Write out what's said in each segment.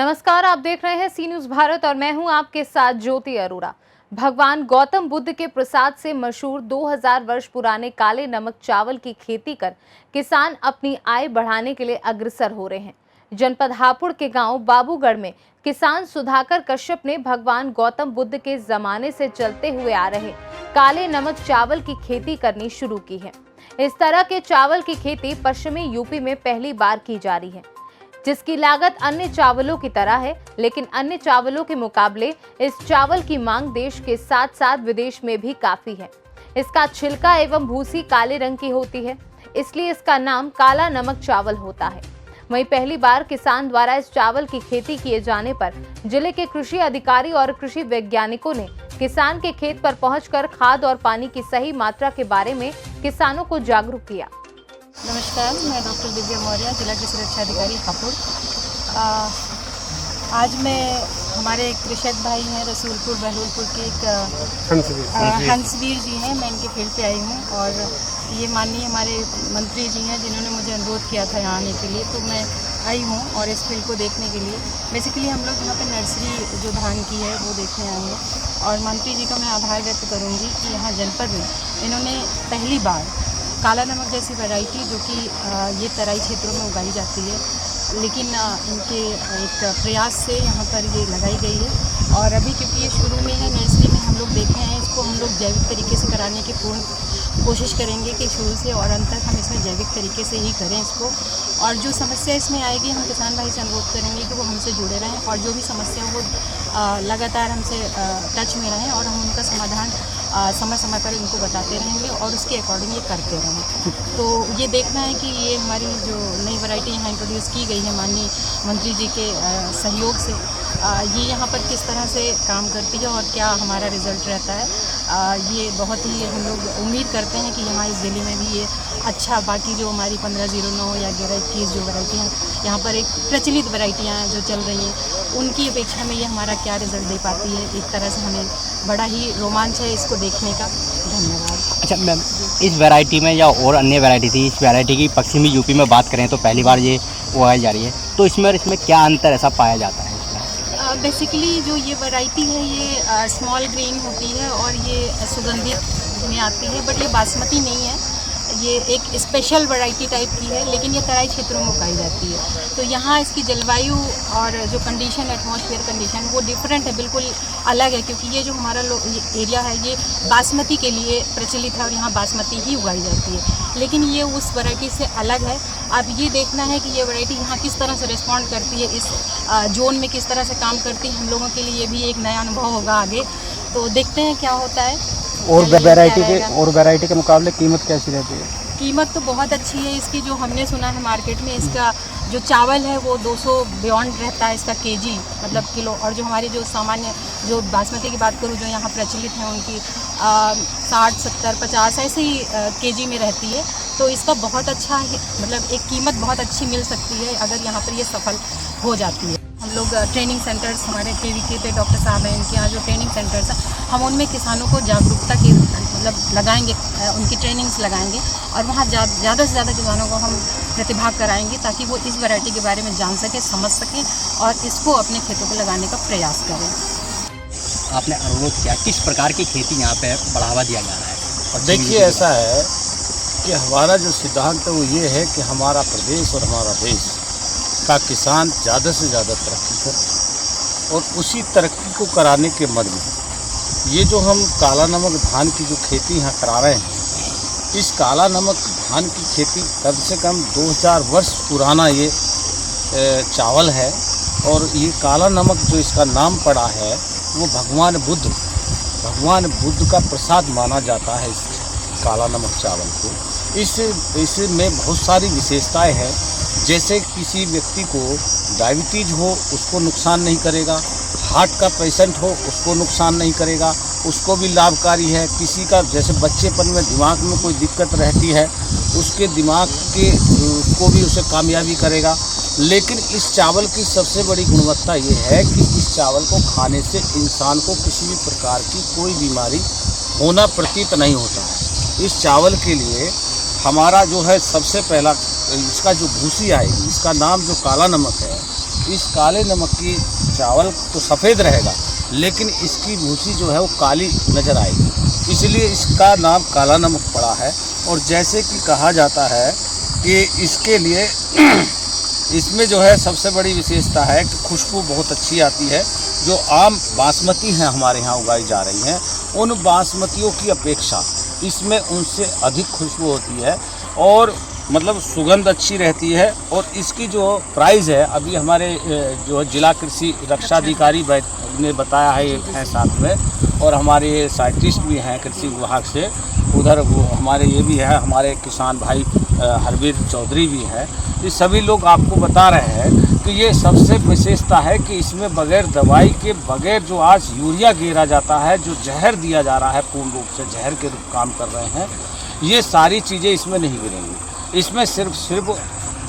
नमस्कार, आप देख रहे हैं सी न्यूज भारत और मैं हूं आपके साथ ज्योति अरोड़ा। भगवान गौतम बुद्ध के प्रसाद से मशहूर 2000 वर्ष पुराने काले नमक चावल की खेती कर किसान अपनी आय बढ़ाने के लिए अग्रसर हो रहे हैं। जनपद हापुड़ के गांव बाबूगढ़ में किसान सुधाकर कश्यप ने भगवान गौतम बुद्ध के जमाने से चलते हुए आ रहे काले नमक चावल की खेती करनी शुरू की है। इस तरह के चावल की खेती पश्चिमी यूपी में पहली बार की जा रही है, जिसकी लागत अन्य चावलों की तरह है, लेकिन अन्य चावलों के मुकाबले इस चावल की मांग देश के साथ साथ विदेश में भी काफी है। इसका छिलका एवं भूसी काले रंग की होती है, इसलिए इसका नाम काला नमक चावल होता है। वहीं पहली बार किसान द्वारा इस चावल की खेती किए जाने पर जिले के कृषि अधिकारी और कृषि वैज्ञानिकों ने किसान के खेत पर पहुंचकर खाद और पानी की सही मात्रा के बारे में किसानों को जागरूक किया। नमस्कार, मैं डॉक्टर दिव्या मौर्य, जिला कृषि रक्षा अधिकारी हापुड़। आज मैं हमारे कृषक भाई हैं रसूलपुर बहलोलपुर के एक हंसवीर जी हैं, मैं इनके फील्ड पे आई हूँ और ये माननीय हमारे मंत्री जी हैं जिन्होंने मुझे अनुरोध किया था यहाँ आने के लिए, तो मैं आई हूँ और इस फील्ड को देखने के लिए। बेसिकली हम लोग यहाँ पे नर्सरी जो धान की है वो देखने आए हैं और मंत्री जी का मैं आभार व्यक्त करूँगी कि यहाँ जनपद में इन्होंने पहली बार काला नमक जैसी वैरायटी जो कि ये तराई क्षेत्रों में उगाई जाती है, लेकिन इनके एक प्रयास से यहाँ पर ये लगाई गई है। और अभी क्योंकि ये शुरू में है, नर्सरी में हम लोग देखे हैं, इसको हम लोग जैविक तरीके से कराने की पूर्ण कोशिश करेंगे कि शुरू से और अंत तक हम इसमें जैविक तरीके से ही करें इसको। और जो समस्या इसमें आएगी, हम किसान भाई से अनुरोध करेंगे कि वो हमसे जुड़े रहें और जो भी समस्या वो लगातार हमसे टच में रहें और हम उनका समाधान समय समय पर इनको बताते रहेंगे और उसके अकॉर्डिंग ये करते रहें। तो ये देखना है कि ये हमारी जो नई वैरायटी यहाँ इंट्रोड्यूस की गई है माननीय मंत्री जी के सहयोग से, ये यहाँ पर किस तरह से काम करती है और क्या हमारा रिज़ल्ट रहता है। ये बहुत ही हम लोग उम्मीद करते हैं कि यहाँ इस ज़िले में भी ये अच्छा, बाकी जो हमारी 1509 या 1121 जो वैरायटी हैं यहाँ पर एक प्रचलित वैरायटियाँ जो चल रही हैं, उनकी अपेक्षा में ये हमारा क्या रिज़ल्ट दे पाती है। एक तरह से हमें बड़ा ही रोमांच है इसको देखने का। धन्यवाद। अच्छा मैम, इस वैरायटी में या और अन्य वैरायटी थी, इस वैरायटी की पश्चिमी यूपी में बात करें तो पहली बार ये उगाई जा रही है, तो इसमें और इसमें क्या अंतर ऐसा पाया जाता है? बेसिकली जो ये वैरायटी है ये स्मॉल ग्रेन होती है और ये सुगंधित में आती है, बट ये बासमती नहीं है, ये एक स्पेशल वैरायटी टाइप की है, लेकिन ये तराई क्षेत्रों में उगाई जाती है। तो यहाँ इसकी जलवायु और जो कंडीशन, एटमॉस्फेयर कंडीशन वो डिफरेंट है, बिल्कुल अलग है, क्योंकि ये जो हमारा एरिया है ये बासमती के लिए प्रचलित है और यहाँ बासमती ही उगाई जाती है, लेकिन ये उस वैरायटी से अलग है। अब ये देखना है कि ये वैरायटी यहाँ किस तरह से रिस्पॉन्ड करती है, इस जोन में किस तरह से काम करती है। हम लोगों के लिए ये भी एक नया अनुभव होगा आगे, तो देखते हैं क्या होता है। और वैरायटी के मुकाबले कीमत कैसी रहती है? कीमत तो बहुत अच्छी है इसकी। जो हमने सुना है मार्केट में, इसका जो चावल है वो 200 बियॉन्ड रहता है इसका केजी, मतलब किलो। और जो हमारी जो सामान्य जो बासमती की बात करूँ जो यहाँ प्रचलित है, उनकी 60, 70, 50 ऐसे ही केजी में रहती है। तो इसका बहुत अच्छा मतलब एक कीमत बहुत अच्छी मिल सकती है अगर यहाँ पर ये सफल हो जाती है। हम लोग ट्रेनिंग सेंटर्स, हमारे KVK पे डॉक्टर साहब हैं, इनके यहाँ जो ट्रेनिंग सेंटर्स हैं, हम उनमें किसानों को जागरूकता के मतलब लगाएंगे, उनकी ट्रेनिंग्स लगाएंगे और वहाँ ज़्यादा से ज़्यादा किसानों को हम प्रतिभाग कराएंगे ताकि वो इस वैरायटी के बारे में जान सकें, समझ सकें और इसको अपने खेतों पर लगाने का प्रयास करें। आपने अनुरोध किया, किस प्रकार की खेती यहाँ पे बढ़ावा दिया जा रहा है? और देखिए, ऐसा है कि हमारा जो सिद्धांत है वो ये है कि हमारा प्रदेश और हमारा देश का किसान ज़्यादा से ज़्यादा तरक्की करे और उसी तरक्की को कराने के मद में ये जो हम काला नमक धान की जो खेती यहाँ करा रहे हैं, इस काला नमक धान की खेती कम से कम 2000 वर्ष पुराना ये चावल है। और ये काला नमक जो इसका नाम पड़ा है वो भगवान बुद्ध का प्रसाद माना जाता है इस काला नमक चावल को। इसमें बहुत सारी विशेषताएं हैं, जैसे किसी व्यक्ति को डायबिटीज़ हो उसको नुकसान नहीं करेगा, हार्ट का पेशेंट हो उसको नुकसान नहीं करेगा, उसको भी लाभकारी है। किसी का जैसे बच्चेपन में दिमाग में कोई दिक्कत रहती है, उसके दिमाग के को भी उसे कामयाबी करेगा। लेकिन इस चावल की सबसे बड़ी गुणवत्ता ये है कि इस चावल को खाने से इंसान को किसी भी प्रकार की कोई बीमारी होना प्रतीत नहीं होता है। इस चावल के लिए हमारा जो है सबसे पहला इसका जो भूसी आएगी, इसका नाम जो काला नमक है, इस काले नमक की चावल तो सफ़ेद रहेगा, लेकिन इसकी भूसी जो है वो काली नज़र आएगी, इसलिए इसका नाम काला नमक पड़ा है। और जैसे कि कहा जाता है कि इसके लिए इसमें जो है सबसे बड़ी विशेषता है कि खुशबू बहुत अच्छी आती है। जो आम बासमती हैं हमारे यहाँ उगाई जा रही हैं, उन बासमतियों की अपेक्षा इसमें उनसे अधिक खुशबू होती है और मतलब सुगंध अच्छी रहती है। और इसकी जो प्राइस है, अभी हमारे जो जिला कृषि रक्षा अधिकारी ने बताया है, एक है साथ में, और हमारे साइंटिस्ट भी हैं कृषि विभाग से, उधर वो हमारे ये भी है, हमारे किसान भाई हरवीर चौधरी भी हैं। ये सभी लोग आपको बता रहे हैं कि ये सबसे विशेषता है कि इसमें बगैर दवाई के, बगैर जो आज यूरिया गिरा जाता है, जो जहर दिया जा रहा है, पूर्ण रूप से जहर के रूप काम कर रहे हैं, ये सारी चीज़ें इसमें नहीं गिरेंगी। इसमें सिर्फ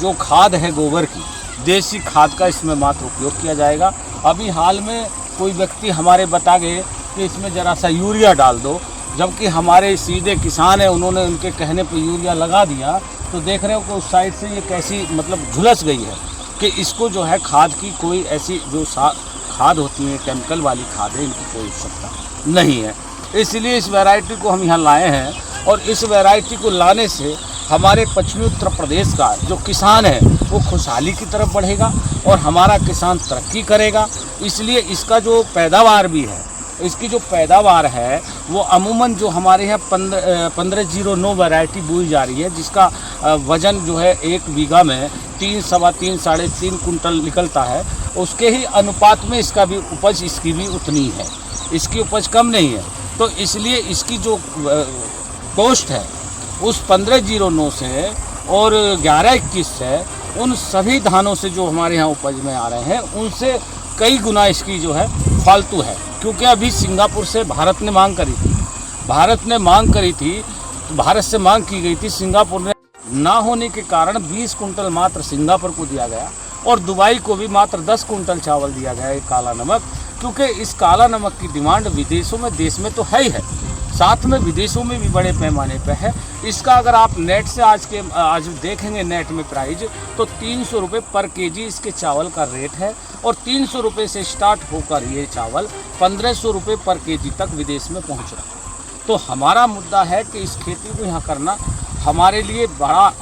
जो खाद है गोबर की, देसी खाद का इसमें मात्र उपयोग किया जाएगा। अभी हाल में कोई व्यक्ति हमारे बता गए कि इसमें ज़रा सा यूरिया डाल दो, जबकि हमारे सीधे किसान हैं, उन्होंने उनके कहने पर यूरिया लगा दिया। तो देख रहे हो कि उस साइड से ये कैसी मतलब झुलस गई है कि इसको जो है खाद की कोई ऐसी जो खाद होती है, केमिकल वाली खाद है, इनकी कोई आवश्यकता नहीं है। इसलिए इस वैरायटी को हम यहाँ लाए हैं और इस वैरायटी को लाने से हमारे पश्चिमी उत्तर प्रदेश का जो किसान है वो खुशहाली की तरफ बढ़ेगा और हमारा किसान तरक्की करेगा। इसलिए इसका जो पैदावार भी है, इसकी जो पैदावार है वो अमूमन जो हमारे यहाँ 1509 वैरायटी बोई जा रही है, जिसका वज़न जो है 1 बीघा में 3, सवा 3, साढ़े 3 कुंटल निकलता है। उसके ही अनुपात में इसका भी उपज इसकी भी उतनी है, इसकी उपज कम नहीं है। तो इसलिए इसकी जो पोस्ट है उस 1509 से और 1121 से, उन सभी धानों से जो हमारे यहाँ उपज में आ रहे हैं, उनसे कई गुना इसकी जो है फालतू है। क्योंकि अभी सिंगापुर से भारत ने मांग करी थी, भारत से मांग की गई थी, सिंगापुर ने ना होने के कारण 20 कुंटल मात्र सिंगापुर को दिया गया और दुबई को भी मात्र 10 कुंटल चावल दिया गया है काला नमक। क्योंकि इस काला नमक की डिमांड विदेशों में, देश में तो है ही है, साथ में विदेशों में भी बड़े पैमाने पर है। इसका अगर आप नेट से आज देखेंगे नेट में प्राइस, तो 300 रुपये पर केजी इसके चावल का रेट है और 300 रुपये से स्टार्ट होकर ये चावल 1500 रुपये पर केजी तक विदेश में पहुंच रहा है। तो हमारा मुद्दा है कि इस खेती को यहाँ करना हमारे लिए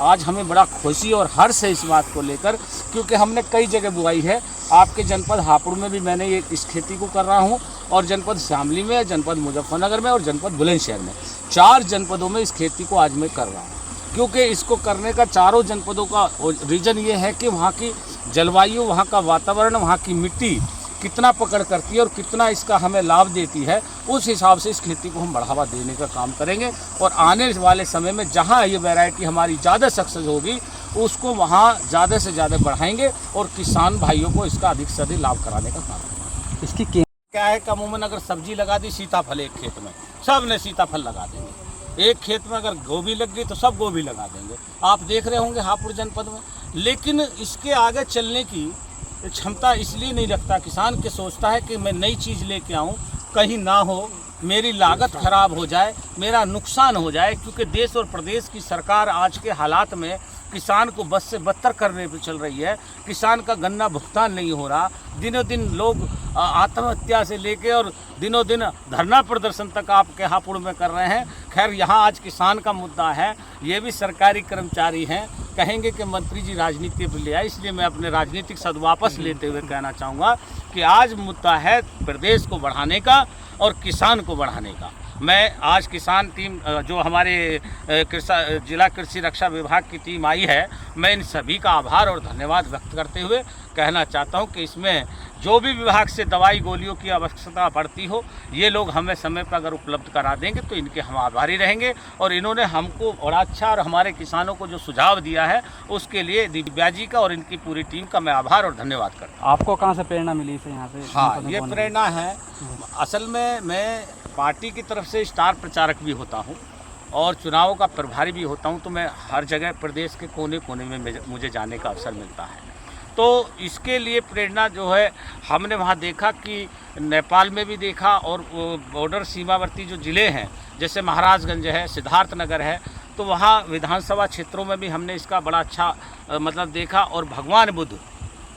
आज हमें बड़ा खुशी और हर्ष है इस बात को लेकर, क्योंकि हमने कई जगह बुआई है। आपके जनपद हापुड़ में भी मैंने ये इस खेती को कर रहा हूँ, और जनपद शामली में, जनपद मुजफ्फरनगर में और जनपद बुलंदशहर में, 4 जनपदों में इस खेती को आज मैं कर रहा हूँ। क्योंकि इसको करने का चारों जनपदों का रीज़न ये है कि वहाँ की जलवायु, वहाँ का वातावरण, वहाँ की मिट्टी कितना पकड़ करती है और कितना इसका हमें लाभ देती है, उस हिसाब से इस खेती को हम बढ़ावा देने का काम करेंगे। और आने वाले समय में जहाँ ये वैरायटी हमारी ज़्यादा सक्सेस होगी, उसको वहाँ ज़्यादा से ज़्यादा बढ़ाएंगे और किसान भाइयों को इसका अधिक से अधिक लाभ कराने का काम करेंगे। इसकी क्या है कि अमूमन अगर सब्जी लगा दी, सीताफल एक खेत में सब ने सीताफल लगा देंगे, एक खेत में अगर गोभी लग गई तो सब गोभी लगा देंगे। आप देख रहे होंगे हापुड़ जनपद में। लेकिन इसके आगे चलने की क्षमता इसलिए नहीं रखता किसान, के सोचता है कि मैं नई चीज़ लेके आऊँ, कहीं ना हो मेरी लागत खराब हो जाए, मेरा नुकसान हो जाए। क्योंकि देश और प्रदेश की सरकार आज के हालात में किसान को बस से बदतर करने पे चल रही है। किसान का गन्ना भुगतान नहीं हो रहा, दिनों दिन लोग आत्महत्या से लेके और दिनों दिन धरना प्रदर्शन तक आपके हापुड़ में कर रहे हैं। खैर, यहाँ आज किसान का मुद्दा है, ये भी सरकारी कर्मचारी हैं, कहेंगे कि मंत्री जी राजनीति पर ले आए, इसलिए मैं अपने राजनीतिक सद वापस लेते हुए कहना चाहूँगा कि आज मुद्दा है प्रदेश को बढ़ाने का और किसान को बढ़ाने का। मैं आज किसान टीम जो हमारे जिला कृषि रक्षा विभाग की टीम आई है, मैं इन सभी का आभार और धन्यवाद व्यक्त करते हुए कहना चाहता हूं कि इसमें जो भी विभाग से दवाई गोलियों की आवश्यकता पड़ती हो, ये लोग हमें समय पर अगर उपलब्ध करा देंगे तो इनके हम आभारी रहेंगे। और इन्होंने हमको बड़ा अच्छा और हमारे किसानों को जो सुझाव दिया है, उसके लिए दिव्या जी का और इनकी पूरी टीम का मैं आभार और धन्यवाद करता हूँ। आपको कहाँ से प्रेरणा मिली इसे यहाँ से? हाँ, ये प्रेरणा है, असल में मैं पार्टी की तरफ से स्टार प्रचारक भी होता हूँ और चुनावों का प्रभारी भी होता हूँ। तो मैं हर जगह प्रदेश के कोने कोने में मुझे जाने का अवसर मिलता है। तो इसके लिए प्रेरणा जो है, हमने वहाँ देखा कि नेपाल में भी देखा, और बॉर्डर सीमावर्ती जो ज़िले हैं जैसे महाराजगंज है, सिद्धार्थनगर है, तो वहाँ विधानसभा क्षेत्रों में भी हमने इसका बड़ा अच्छा मतलब देखा। और भगवान बुद्ध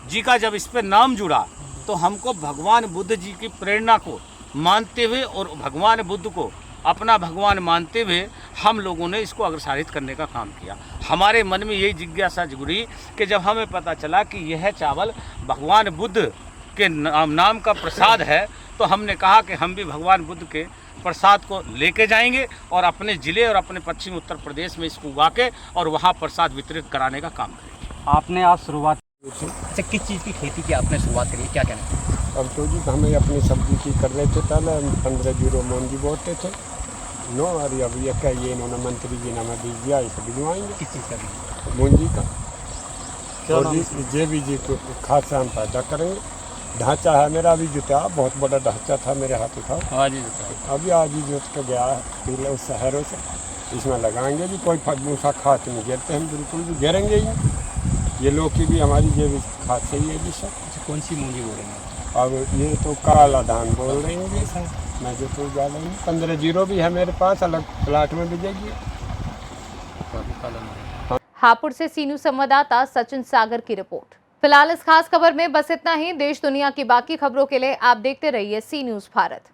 जी का जब इस पर नाम जुड़ा तो हमको भगवान बुद्ध जी की प्रेरणा को मानते हुए और भगवान बुद्ध को अपना भगवान मानते हुए हम लोगों ने इसको अग्रसारित करने का काम किया। हमारे मन में यही जिज्ञासा जुड़ी कि जब हमें पता चला कि यह चावल भगवान बुद्ध के नाम का प्रसाद है, तो हमने कहा कि हम भी भगवान बुद्ध के प्रसाद को लेके जाएंगे और अपने ज़िले और अपने पश्चिमी उत्तर प्रदेश में इसको उगा के और वहाँ प्रसाद वितरित कराने का काम करेंगे। आपने आज शुरुआत अच्छा, किस चीज़ की खेती की आपने शुरुआत करी, क्या कहना है? अब तो जी हमें अपनी सब्जी की कर रहे थे, पहले हम 15 मोंगी बोते थे 9, और अब ये क्या ये इन्होंने मंत्री जी ने हमें बीज दिया, इसे भिजवाएंगे किस चीज़ का? मूंगी का। और जे भी जी को खाद से हम पैदा करेंगे। ढांचा है मेरा भी जुटा, बहुत बड़ा ढांचा था मेरे हाथ उठाओ, अभी आज ही जोत के गया है उस शहरों से। इसमें लगाएंगे भी, कोई फूसा खाद नहीं गिरते, हम बिल्कुल भी गिरेंगे ही। ये लौकी भी हमारी जैविक खाद से ही है जी सर। कौन सी मूंगी बोल रहे हैं? अब ये तो काला धान बोल रहे हैं सर, मैं जो तो ज़्यादा नहीं। 15 भी है मेरे पास, अलग प्लाट में बिजेगी। हापुड़ से सी न्यूज़ संवाददाता सचिन सागर की रिपोर्ट। फिलहाल इस खास खबर में बस इतना ही। देश दुनिया की बाकी खबरों के लिए आप देखते रहिए सी न्यूज़ भारत।